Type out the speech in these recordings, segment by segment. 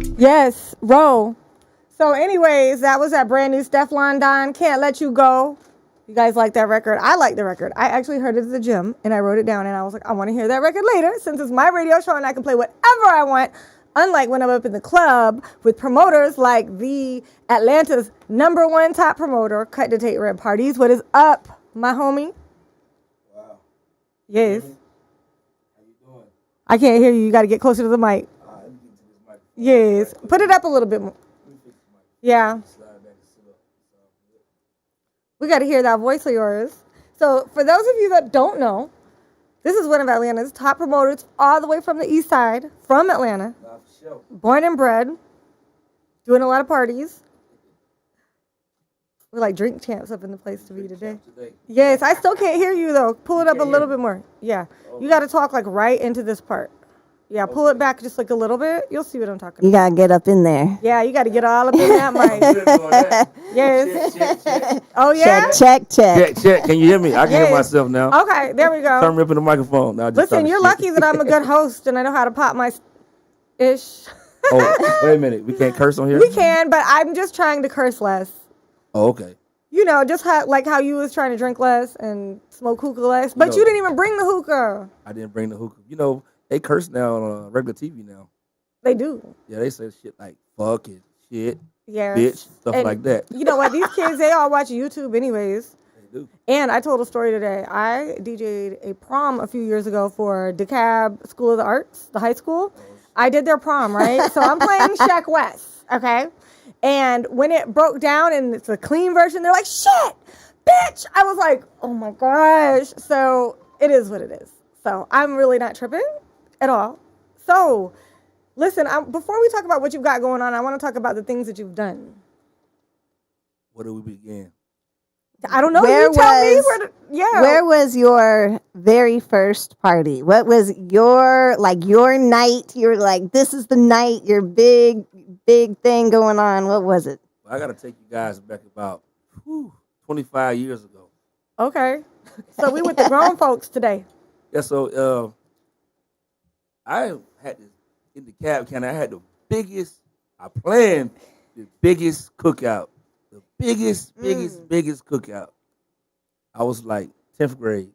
Yes, roll. So, anyways, that was that brand new Stefflon Don, Can't Let You Go. You guys like that record? I like the record. I actually heard it at the gym and I wrote it down and I was like, I want to hear that record later since it's my radio show and I can play whatever I want. Unlike when I'm up in the club with promoters like the Atlanta's #1 top promoter, Cut the Tate Red Parties. What is up, my homie? Wow. Yes. How you doing? I can't hear you. You got to get closer to the mic. Let me get to this microphone. Yes. Put it up a little bit more. Let me fix the microphone. Yeah. Slide back and sit up. We got to hear that voice of yours. So, for those of you that don't know, this is one of Atlanta's top promoters, all the way from the east side, from Atlanta. Nah, for sure. Born and bred, doing a lot of parties. We're like drink champs up in the place to be today. Yes, I still can't hear you though. Pull it up a little bit more. Yeah, you got to talk like right into this part. Yeah, pull it back just like a little bit. You'll see what I'm talking You about. gotta get up in there. Yeah, you got to get all up in that mic. Yes. Check. Oh yeah. Check. Check. Can you hear me? I can Yes. hear myself now. Okay, there we go. I'm ripping the microphone. Now, Listen, you're lucky that I'm a good host and I know how to pop my ish. Oh, wait a minute. We can't curse on here? We can, but I'm just trying to curse less. Oh, okay. You know, just like how you was trying to drink less and smoke hookah less, but you didn't even bring the hookah. I didn't bring the hookah. You know, they curse now on regular TV now. They do. Yeah, they say shit like fuck and shit, Yeah. bitch, stuff And like that. You know what? These kids, they all watch YouTube anyways. They do. And I told a story today. I DJ'd a prom a few years ago for DeKalb School of the Arts, the high school. I did their prom, right? So I'm playing Sheck West, okay? And when it broke down and it's a clean version, they're like, shit, bitch. I was like, oh my gosh. So it is what it is. So I'm really not tripping at all. So listen, before we talk about what you've got going on, I want to talk about the things that you've done. Where do we begin? I don't know. Where You tell me Where was your very first party? What was your night? You were like, this is the night, your big thing going on. What was it? I got to take you guys back about 25 years ago. Okay. So we with the grown folks today. Yeah, so I had this in the cab can I had I planned the biggest cookout. The biggest cookout. I was like 10th grade.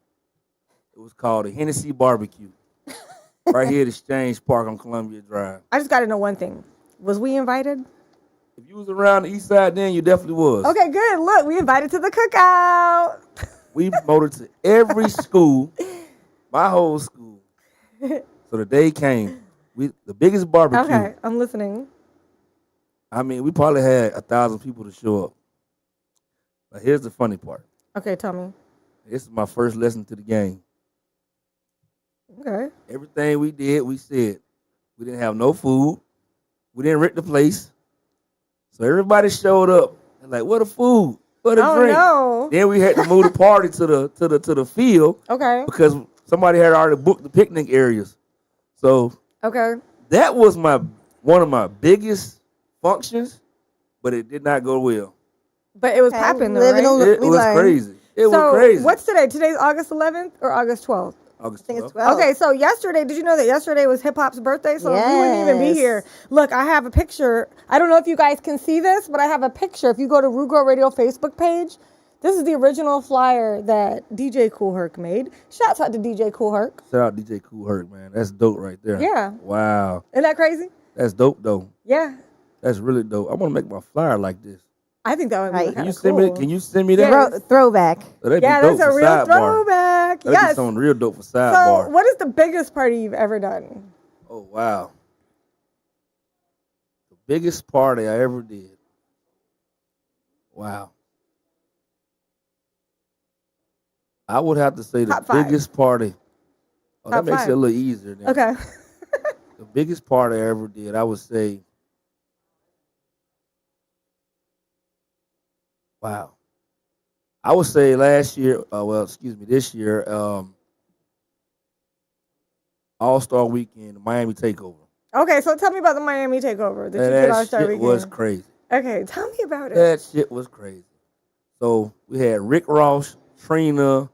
It was called a Hennessy Barbecue. Right here at Exchange Park on Columbia Drive. I just got to know one thing. Was we invited? If you was around the east side then, you definitely was. Okay, good. Look, we invited to the cookout. We promoted to every school, my whole school. So the day came. The biggest barbecue. Okay, I'm listening. I mean, we probably had 1,000 people to show up. But here's the funny part. Okay, tell me. This is my first lesson to the game. Okay. Everything we did, we said. We didn't have no food. We didn't rent the place. So everybody showed up. And like, what a food? What a drink? No. Then we had to move the party to the field. Okay. Because somebody had already booked the picnic areas. So Okay. that was one of my biggest functions, but it did not go well. But it was Okay, popping though, living right? on- It We was learned. crazy. It was So crazy. what's today? Today's August 11th or August 12th? August I think it's 12th? 12. Okay, so yesterday, did you know that yesterday was hip hop's birthday? So we wouldn't even be Yes. here. Look, I have a picture. I don't know if you guys can see this, but I have a picture. If you go to Rude Girl Radio Facebook page, this is the original flyer that DJ Kool Herc made. Shouts out to DJ Kool Herc. Shout out DJ Kool Herc, man. That's dope right there. Yeah. Wow. Isn't that crazy? That's dope, though. Yeah. That's really dope. I want to make my flyer like this. I think that would be Right. kind Can you of send cool. Can you send me that? Yes. Throwback. Oh, that'd Yeah, be dope that's a for real sidebar. throwback. That'd be Yes. something real dope for So sidebar. what is the biggest party you've ever done? Oh, wow. The biggest party I ever did. Wow. I would have to say the Top five. biggest party. Oh, Top that makes five. it a little easier. Then. Okay. The biggest party I ever did, I would say, wow. I would say this year, All-Star Weekend, Miami Takeover. Okay, so tell me about the Miami takeover that you did That All-Star shit Weekend. was crazy. Okay, tell me about it. That shit was crazy. So we had Rick Ross, Trina,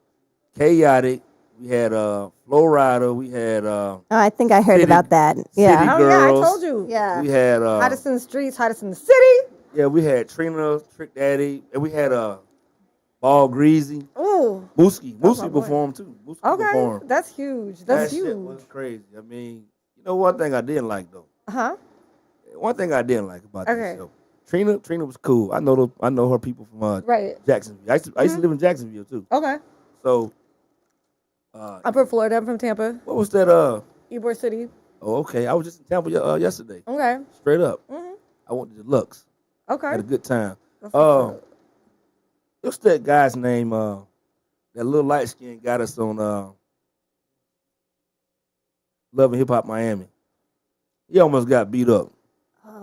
Chaotic, We had Flow Rider. We had Oh, I think I heard City- about that. Yeah. City- Oh yeah, I Girls. told you. Yeah. we had Hottest in the streets, hottest in the city. yeah, we had Trina, Trick Daddy, and we had Ball Greasy. Ooh. Mooski my boy. performed too. Mooski Okay, performed. that's huge. That That's shit huge. was crazy. I mean, you know one thing I didn't like though. Huh? One thing I didn't like about Okay. this show. Trina was cool. I know her people from Right. Jacksonville. I used to live in Jacksonville too. Okay. So I'm from Florida. I'm from Tampa, what was that? Ybor City. Oh, okay. I was just in Tampa yesterday. Okay. Straight up. Mhm. I went to Deluxe. Okay. Had a good time. That's what's up. What's that guy's name? That little light skin got us on Love and Hip Hop Miami. He almost got beat up.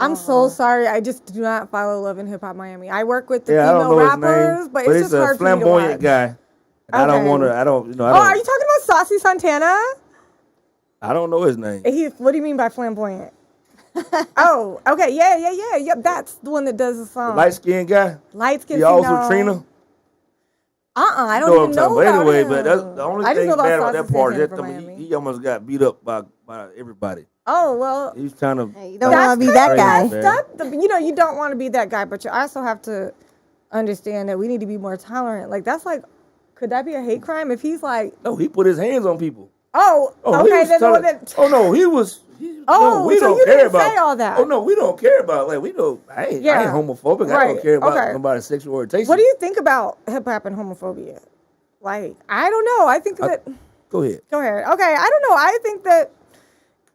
I'm so sorry. I just do not follow Love and Hip Hop Miami. I work with the Yeah, I don't female know his rappers, name, but it's just a hard for me to flamboyant watch. guy. And I don't Okay. want to. I don't. Oh, are you talking about Saucy Santana? I don't know his name. What do you mean by flamboyant? Oh, okay. Yeah. Yep, that's the one that does the song. Light skinned guy. Light skin. He also Trina. I don't You know what even I'm know talking about. about Anyway, him. but that's the only I just thing know bad about Saucy that part. Santana Is from that Miami. he almost got beat up by everybody. Oh well. He was trying to. Hey, you don't want to be that crazy, guy. man. You don't want to be that guy, but you also have to understand that we need to be more tolerant. Like that's like, could that be a hate crime if he's like, No, he put his hands on people. oh, Oh, he okay, was then telling- oh no, he was. Oh, no, we so don't you care didn't about say all that. Oh no, we don't care about like we don't. I ain't homophobic. I Right, don't care about okay. nobody's sexual orientation. What do you think about hip hop and homophobia? Like, I don't know. I think that. Go ahead. Go ahead. Okay, I don't know. I think that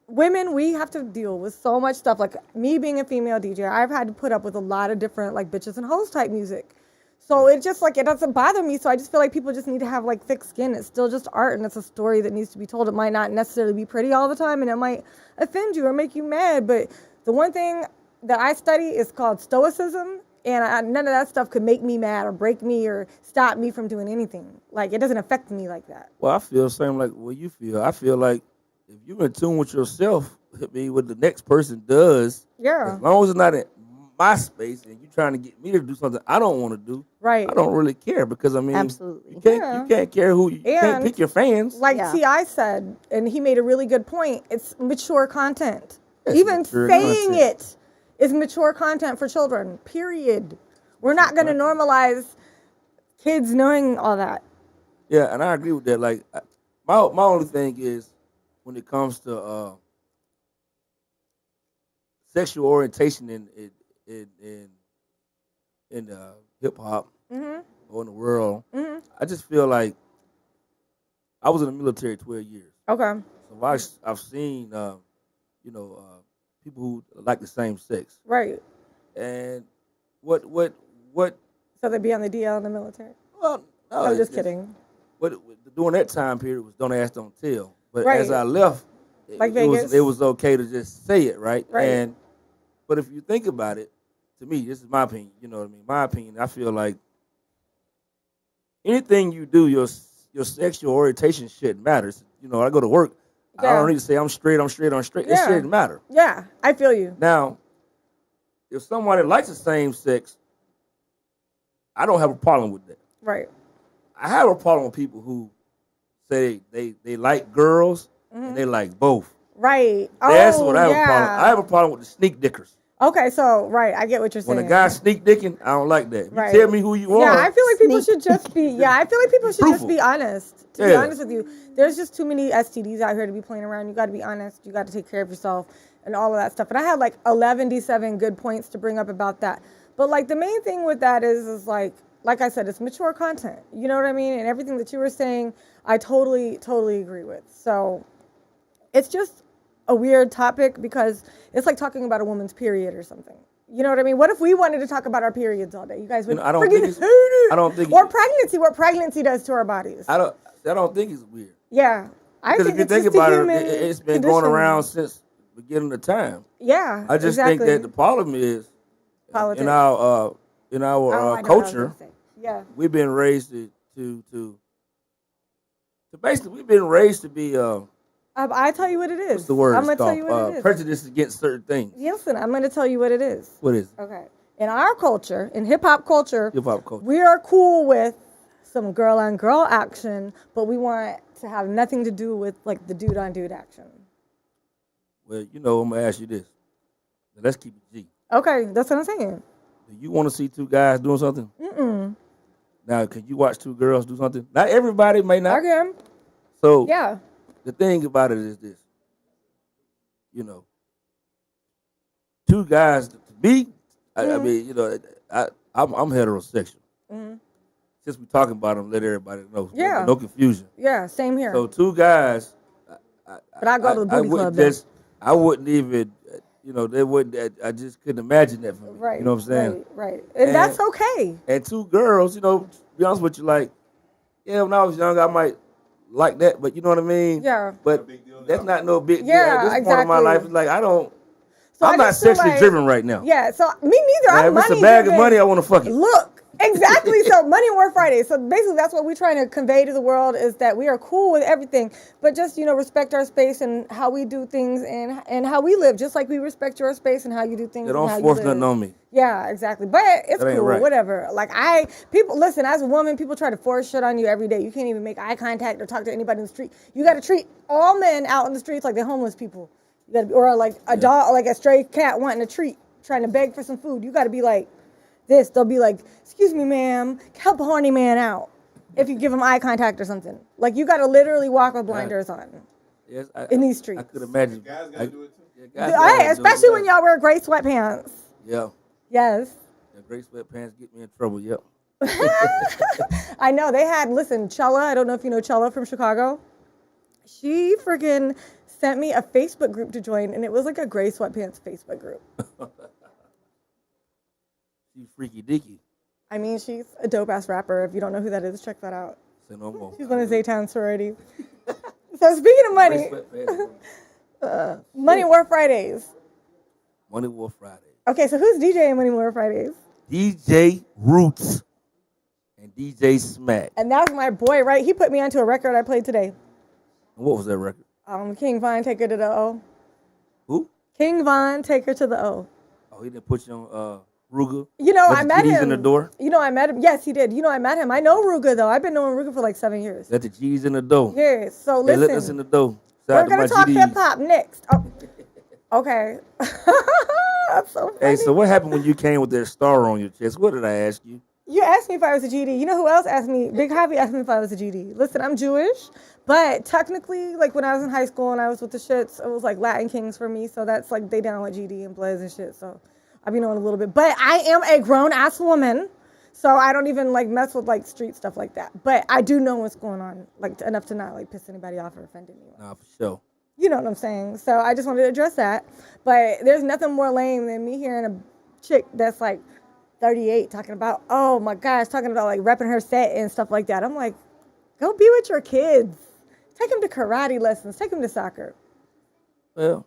women, we have to deal with so much stuff. Like me being a female DJ, I've had to put up with a lot of different like bitches and hoes type music. So it just like it doesn't bother me. So I just feel like people just need to have like thick skin. It's still just art and it's a story that needs to be told. It might not necessarily be pretty all the time and it might offend you or make you mad. But the one thing that I study is called stoicism. And none of that stuff could make me mad or break me or stop me from doing anything. Like, it doesn't affect me like that. Well, I feel the same like what you feel. I feel like if you're in tune with yourself, I mean, what the next person does, Yeah. as long as it's not in my space and you're trying to get me to do something I don't want to do, Right. I don't really care because I mean, Absolutely. you can't Yeah. you can't care who you can't And pick your fans. Like Yeah. T.I. said, and he made a really good point, it's mature content. It's Even mature saying content. it is mature content for children, period. We're not going to normalize kids knowing all that. Yeah, and I agree with that. Like my only thing is when it comes to sexual orientation in hip hop Mm-hmm. or in the world, Mm-hmm. I just feel like I was in the military 12 years. Okay. So I've seen people who like the same sex, Right. and what So they'd be on the DL in the military. well no, I'm it's just kidding. What during that time period was don't ask, don't tell. But Right. as I left, Like it Vegas. was okay to just say it, right? Right. But if you think about it, to me, this is my opinion. You know what I mean? My opinion. I feel like anything you do, your sexual orientation shit matters. You know, I go to work. I Yeah. don't need to say I'm straight. It Yeah. shouldn't matter. Yeah, I feel you. Now, if somebody likes the same sex, I don't have a problem with that. Right. I have a problem with people who say they like girls and they like both. Right. That's Oh, what I have yeah. a problem. I have a problem with the sneak dickers. Okay, so, right, I get what you're saying. When a guy sneak dicking, I don't like that. Right. You tell me who you are. Yeah, I feel like people Sneak. should just be. Yeah, I feel like people should just Truthful. be honest. To be Yeah. honest with you, there's just too many STDs out here to be playing around. You got to be honest. You got to take care of yourself and all of that stuff. And I had like 11 good points to bring up about that. But like the main thing with that is like I said, it's mature content. You know what I mean? And everything that you were saying, I totally agree with. So it's just a weird topic because it's like talking about a woman's period or something. You know what I mean? What if we wanted to talk about our periods all day? You guys would You know, I don't freaking think it's- hate it. I don't think Or it- pregnancy, what pregnancy does to our bodies. I don't think it's weird. Yeah. I Because think if you it's think just a about it, human it's been condition. going around since the beginning of time. Yeah. I just exactly. think that the problem is Politics. in our Oh, I know what I was culture, gonna say. Yeah. we've been raised to basically we've been raised to be I tell you what it is. what's the word? I'm gonna It's tell you called, what it is. prejudice against certain things. Listen, I'm gonna tell you what it is. What is it? Okay. In our culture, in hip hop culture, Hip hop culture. we are cool with some girl on girl action, but we want to have nothing to do with like the dude on dude action. Well, I'm gonna ask you this. Now, let's keep it G. Okay, that's what I'm saying. Do you want to see two guys doing something? Mm-mm. Now, can you watch two girls do something? Not everybody may not. Okay. So Yeah. the thing about it is this. Two guys to me. I mean, I'm heterosexual. Mm-hmm. Since we're talking about them, let everybody know. Yeah. No confusion. Yeah, same here. So two guys. But I go to the booty club. I wouldn't even. They wouldn't. I just couldn't imagine that for me. Right. You know what I'm saying? Right. And that's okay. And two girls. To be honest with you, like, yeah, when I was younger, I might like that, but you know what I mean? Yeah. But that's not no big deal. Yeah, At this point in my life, it's like I'm not just feel sexually driven right now. Yeah, so me neither. Now, I'm if it's money a bag driven. of money, I want to fuck it. Look, exactly. So Money War Friday. So basically, that's what we're trying to convey to the world is that we are cool with everything, but just respect our space and how we do things and how we live, just like we respect your space and how you do things. They and how don't you force live. nothing on me. Yeah, exactly. But it's That ain't cool, right. whatever. Like people listen. As a woman, people try to force shit on you every day. You can't even make eye contact or talk to anybody in the street. You got to treat all men out in the streets like they're homeless people. You got to, or like a dog, like a stray cat wanting a treat, trying to beg for some food. You got to be like this. They'll be like, "Excuse me, ma'am, help a horny man out." If you give him eye contact or something, like you got to literally walk with blinders on. Yes, in these streets. I could imagine. Guys gotta do it too. Yeah, guys gotta do Especially it. when y'all wear gray sweatpants. Yeah. Yes. The gray sweatpants get me in trouble. Yep. I know they had. Listen, Chella. I don't know if you know Chella from Chicago. She freaking sent me a Facebook group to join, and it was like a gray sweatpants Facebook group. She's freaky dicky. I mean, she's a dope ass rapper. If you don't know who that is, check that out. Say no more. She's on a Zaytown sorority. So speaking of money, Gray sweatpants. Money War Fridays. Money War Friday. Okay, so who's DJing Money War Fridays? DJ Roots and DJ Smack. And that's my boy, right? He put me onto a record I played today. What was that record? King Von, Take Her to the O. Who? King Von, Take Her to the O. Oh, he didn't put you on Ruger? I met him. in the door? I met him. Yes, he did. I met him. I know Ruga, though. I've been knowing Ruga for like 7 years. Let the G's in the door. Yes. So They listen. let us in the door. We're going to talk hip-hop next. Oh. Okay. That's so funny. Hey, so what happened when you came with that star on your chest? What did I ask you? You asked me if I was a GD. You know who else asked me? Big Javi asked me if I was a GD. Listen, I'm Jewish, but technically, like when I was in high school and I was with the shits, it was like Latin Kings for me. So that's like they down with GD and Blez and shit. So I be knowing a little bit. But I am a grown-ass woman, so I don't even like mess with like street stuff like that. But I do know what's going on, like enough to not like piss anybody off or offend anyone. Nah, for sure. You know what I'm saying? So I just wanted to address that. But there's nothing more lame than me hearing a chick that's like 38 talking about, oh my gosh, talking about like repping her set and stuff like that. I'm like, go be with your kids. Take them to karate lessons. Take them to soccer. Well,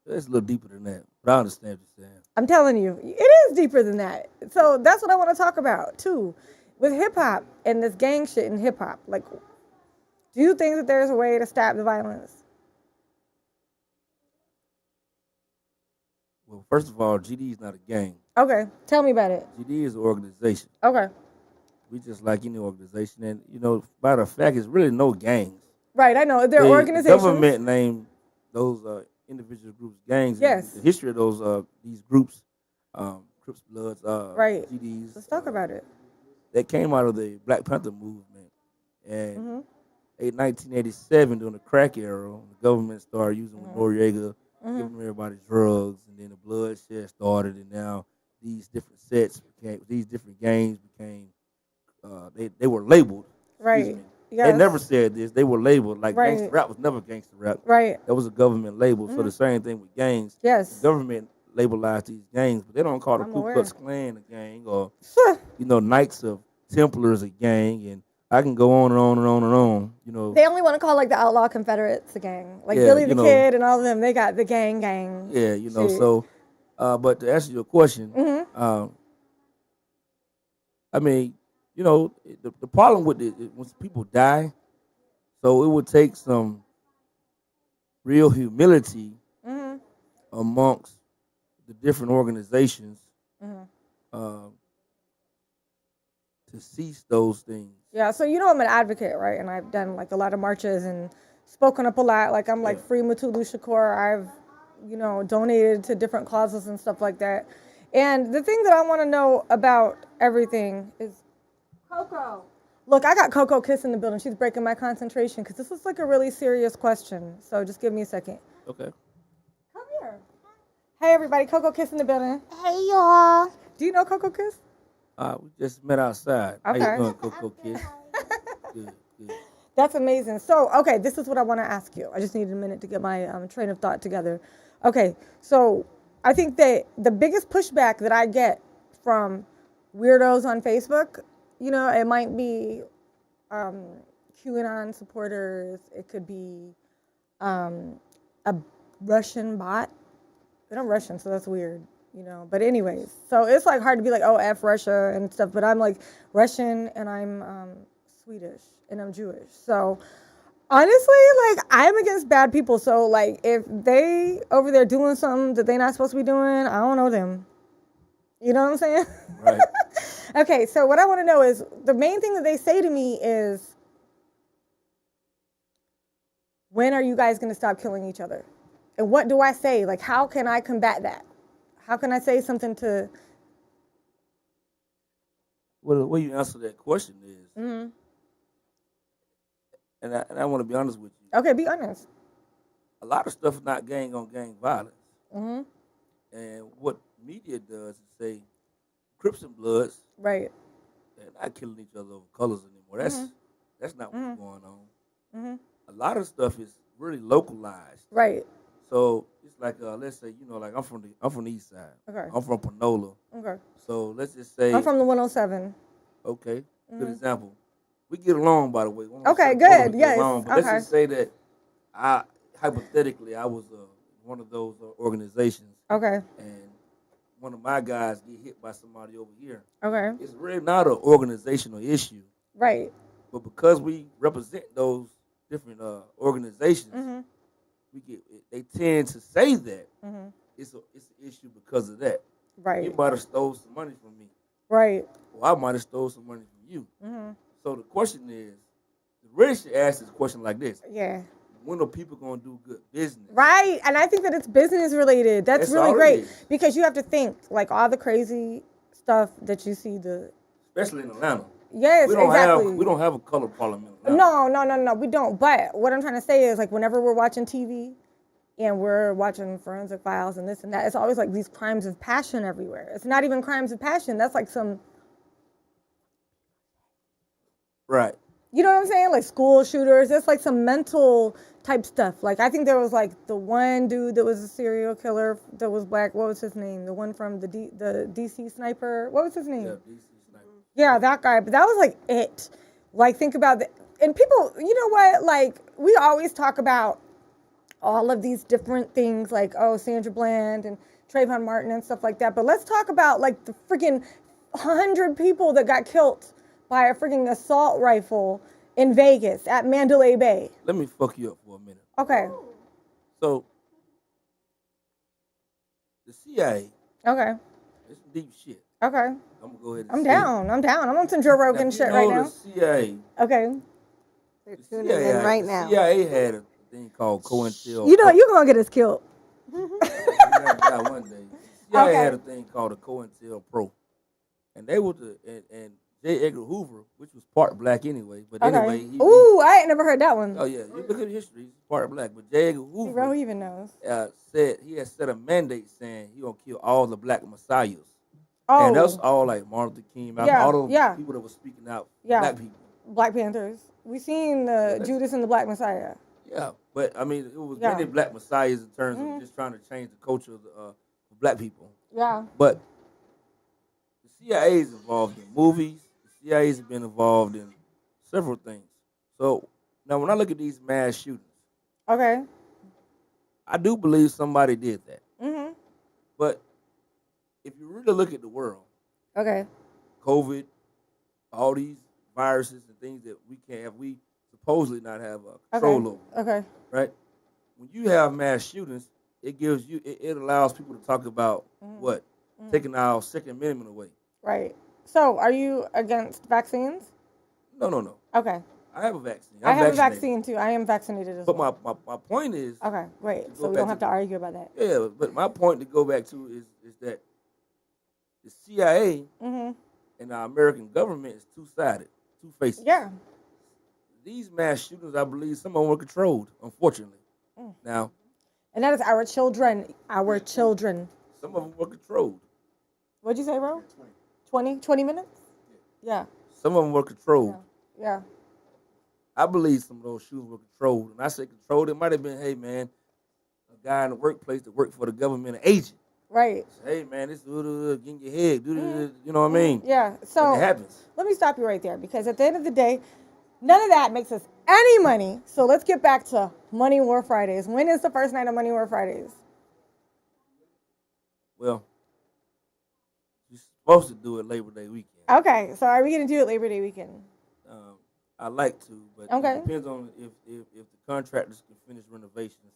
it's a little deeper than that, but I understand what you're saying. I'm telling you, it is deeper than that. So that's what I want to talk about too. With hip hop and this gang shit in hip hop. Like, do you think that there's a way to stop the violence? Well, first of all, GD is not a gang. Okay, tell me about it. GD is an organization. Okay. We just like any organization. And, by the fact, it's really no gangs. Right, I know. They're The organizations. government named those individual groups gangs. Yes. The history of these groups, Crips, Bloods, Right. GDs. Let's talk about it. That came out of the Black Panther movement. And in 1987, during the crack era, the government started using Noriega, giving everybody drugs, and then the bloodshed started, and now these different these different gangs became, they were labeled. Right. Me. Yes. They never said this. They were labeled. Like Right. gangster rap was never gangster rap. Right. That was a government label. So the same thing with gangs. Yes. The government labelized these gangs, but they don't call the I'm Ku aware. Klux Klan a gang or, Knights of Templars a gang. And I can go on and on and on and on, They only want to call like the Outlaw Confederates a gang. Like Yeah, Billy the Kid and all of them, they got the gang. Yeah, Shit. so, but to answer your question, I mean, the problem with it, when people die, so it would take some real humility amongst the different organizations to cease those things. Yeah, so you know I'm an advocate, right? And I've done like a lot of marches and spoken up a lot. Like I'm like Free Mutulu Shakur. I've, donated to different causes and stuff like that. And the thing that I want to know about everything is Coco. Look, I got Coco Kiss in the building. She's breaking my concentration because this is like a really serious question. So just give me a second. Okay. Come here. Hey everybody, Coco Kiss in the building. Hey, y'all. Do you know Coco Kiss? We just met outside. Okay. How you doing, Coco Kiss? Good. That's amazing. So, okay, this is what I want to ask you. I just needed a minute to get my train of thought together. Okay, so I think that the biggest pushback that I get from weirdos on Facebook, it might be QAnon supporters. It could be a Russian bot. They're not Russian, so that's weird. But anyways, so it's like hard to be like, oh, F Russia and stuff, but I'm like Russian and I'm Swedish and I'm Jewish. So honestly, like I'm against bad people. So like if they over there doing something that they're not supposed to be doing, I don't know them. You know what I'm saying? Right. Okay, so what I want to know is the main thing that they say to me is, when are you guys going to stop killing each other? And what do I say? Like, how can I combat that? How can I say something to... Well, the way you answer that question is, and I want to be honest with you. Okay, be honest. A lot of stuff is not gang on gang violence. Mm-hmm. And what media does is say, Crips and Bloods, right? They're not killing each other over colors anymore. That's not what's going on. Mm-hmm. A lot of stuff is really localized. Right. So it's like, let's say, like I'm from the east side. Okay. I'm from Panola. Okay. So let's just say I'm from the 107. Okay. Good example. We get along, by the way. Okay, good. Yes. But let's just say that I was one of those organizations. Okay. And one of my guys get hit by somebody over here. Okay. It's really not an organizational issue. Right. But because we represent those different organizations, they tend to say that it's an issue because of that. Right. You might have stole some money from me. Right. Or I might have stole some money from you. So the question is, the really should ask this question like this. Yeah. When are people going to do good business? Right. And I think that it's business related. That's really great. Because you have to think, like all the crazy stuff that you see especially in Atlanta. Yes, exactly. We don't have a color parliament in Atlanta. No, we don't. But what I'm trying to say is, like, whenever we're watching TV and we're watching Forensic Files and this and that, it's always like these crimes of passion everywhere. It's not even crimes of passion. That's like some... Right. You know what I'm saying? Like school shooters. It's like some mental type stuff. Like I think there was like the one dude that was a serial killer that was black. What was his name? The one from the DC sniper. What was his name? Yeah, DC sniper. Yeah, that guy. But that was like it. Like think about that. And people, you know what? Like we always talk about all of these different things, like Sandra Bland and Trayvon Martin and stuff like that. But let's talk about like the freaking 100 people that got killed by a freaking assault rifle in Vegas at Mandalay Bay. Let me fuck you up for a minute. Okay. So, the CIA. Okay. It's some deep shit. Okay. I'm going to go ahead and I'm down. I'm on some Joe Rogan shit right now. The CIA. Okay. They're tuning in right now. The CIA had a thing called COINTEL. You know, you're going to get us killed. One day. The CIA had a thing called the COINTEL Pro. And they were and J. Edgar Hoover, which was part black anyway, but anyway. I ain't never heard that one. Oh yeah, you look at history, he's part black. But J. Edgar Hoover, Bro, who even knows? said he had set a mandate saying he gonna kill all the black messiahs. Oh, and that's all like Martin Luther King, all those people that were speaking out, black people, Black Panthers. We seen the Judas and the Black Messiah. Yeah, but I mean, it was many black messiahs in terms of just trying to change the culture of black people. Yeah, but the CIA is involved in movies. CIA has been involved in several things. So now when I look at these mass shootings, okay, I do believe somebody did that. Mm-hmm. But if you really look at the world, okay, COVID, all these viruses and things that we supposedly not have control over. Okay. Right? When you have mass shootings, it allows people to talk about what? Taking our Second Amendment away. Right. So, are you against vaccines? No. Okay. I have a vaccine. I I'm have a vaccinated. vaccine too. I am vaccinated as But well. my point is, Okay, great. to So go we back don't have to argue about that. yeah, but my point to go back to is that the CIA Mm-hmm. and our American government is two-sided, two faces. Yeah. These mass shootings, I believe, some of them were controlled, unfortunately. Now, And that is our children. Our children. some of them were controlled. What'd you say, bro? 20 minutes? Yeah. Some of them were controlled. Yeah. I believe some of those shootings were controlled. And I say controlled, it might have been, hey, man, a guy in the workplace that worked for the government, an agent. Right. Hey, man, this get in your head. You know what I mean? Yeah. So And it happens. let me stop you right there because at the end of the day, none of that makes us any money. So let's get back to Money War Fridays. When is the first night of Money War Fridays? Well, you're supposed to do it Labor Day weekend. Okay. So are we going to do it Labor Day weekend? I like to, but Okay. it depends on if the contractors can finish renovations.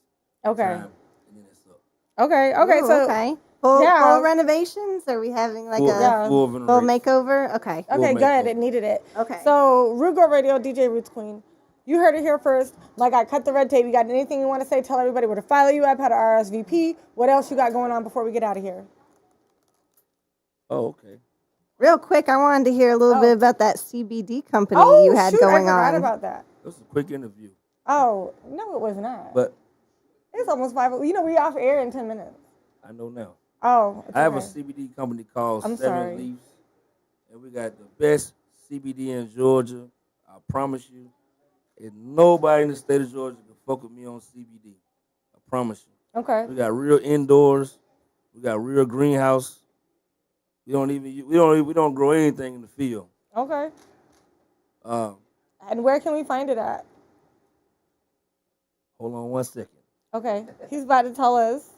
Okay. Time, and then it's up. Okay. Ooh, So okay. Full, yeah. full renovations? Are we having like Full, a full full renovation. makeover? Okay. Okay, We'll good. make It needed it. Okay. So, Rugo Radio, DJ Roots Queen. You heard it here first. Like, I cut the red tape. You got anything you want to say? Tell everybody where to follow you up, how to RSVP. What else you got going on before we get out of here? Oh, okay. Real quick, I wanted to hear a little Oh. bit about that CBD company Oh, you had shoot, going I forgot on. about that. It was a quick interview, Oh, no, it was not. but It's almost 5. You know, we off air in 10 minutes. I know now. Oh, it's I have a okay. CBD company called I'm Seven sorry. Leaves, and we got the best CBD in Georgia. I promise you, and nobody in the state of Georgia can fuck with me on CBD. I promise you. Okay. We got real indoors. We got real greenhouse. We don't grow anything in the field. Okay. Um, And where can we find it at? hold on 1 second. Okay. He's about to tell us.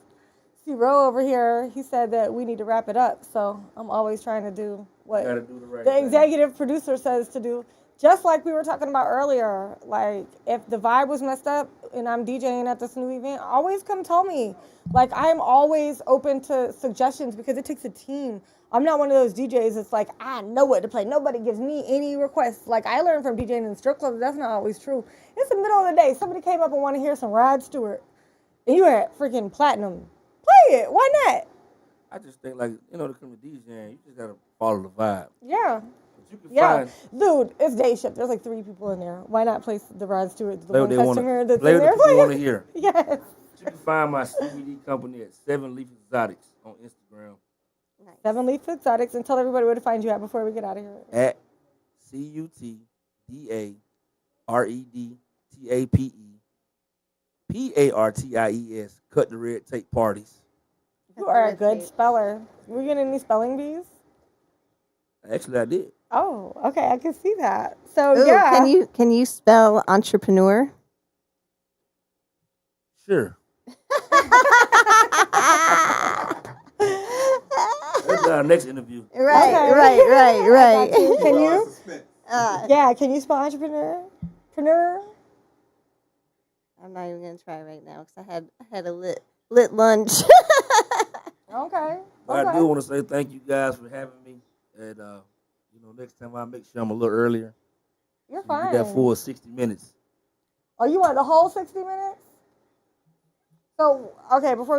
See, Ro over here, he said that we need to wrap it up. So I'm always trying to do what Gotta do the right the thing. executive producer says to do. Just like we were talking about earlier, like if the vibe was messed up and I'm DJing at this new event, always come tell me. Like I'm always open to suggestions because it takes a team. I'm not one of those DJs that's like, I know what to play. Nobody gives me any requests. Like I learned from DJing in strip clubs, that's not always true. It's the middle of the day. Somebody came up and want to hear some Rod Stewart. And you at freaking platinum. Play it. Why not? I just think to come to DJing, you just gotta follow the vibe. Yeah. But you can Yeah, find dude, it's day shift. There's like 3 people in there. Why not play the Rod Stewart, the play one what they customer want that's play in what there the people want to playing? hear. Yes. You can find my CBD company at 7 Leaf Exotics on Instagram. 7 Leaf Exotics, and tell everybody where to find you at before we get out of here. At CUTDAREDTAPE Cut the Red Tape Parties. You are a good speller. Were you getting any spelling bees? Actually, I did. Oh, okay, I can see that. So Ooh, yeah. can you spell entrepreneur? Sure. That's our next interview. Right, Okay. right. Got you. Can you? Uh, Yeah, can you spell entrepreneur? Preneur? I'm not even gonna try right now because I had a lit lunch. Okay. But I Okay. do want to say thank you guys for having me. And next time I'll make sure I'm a little earlier. You're So fine. we got full 60 minutes. Oh, you want the whole 60 minutes? So, okay, before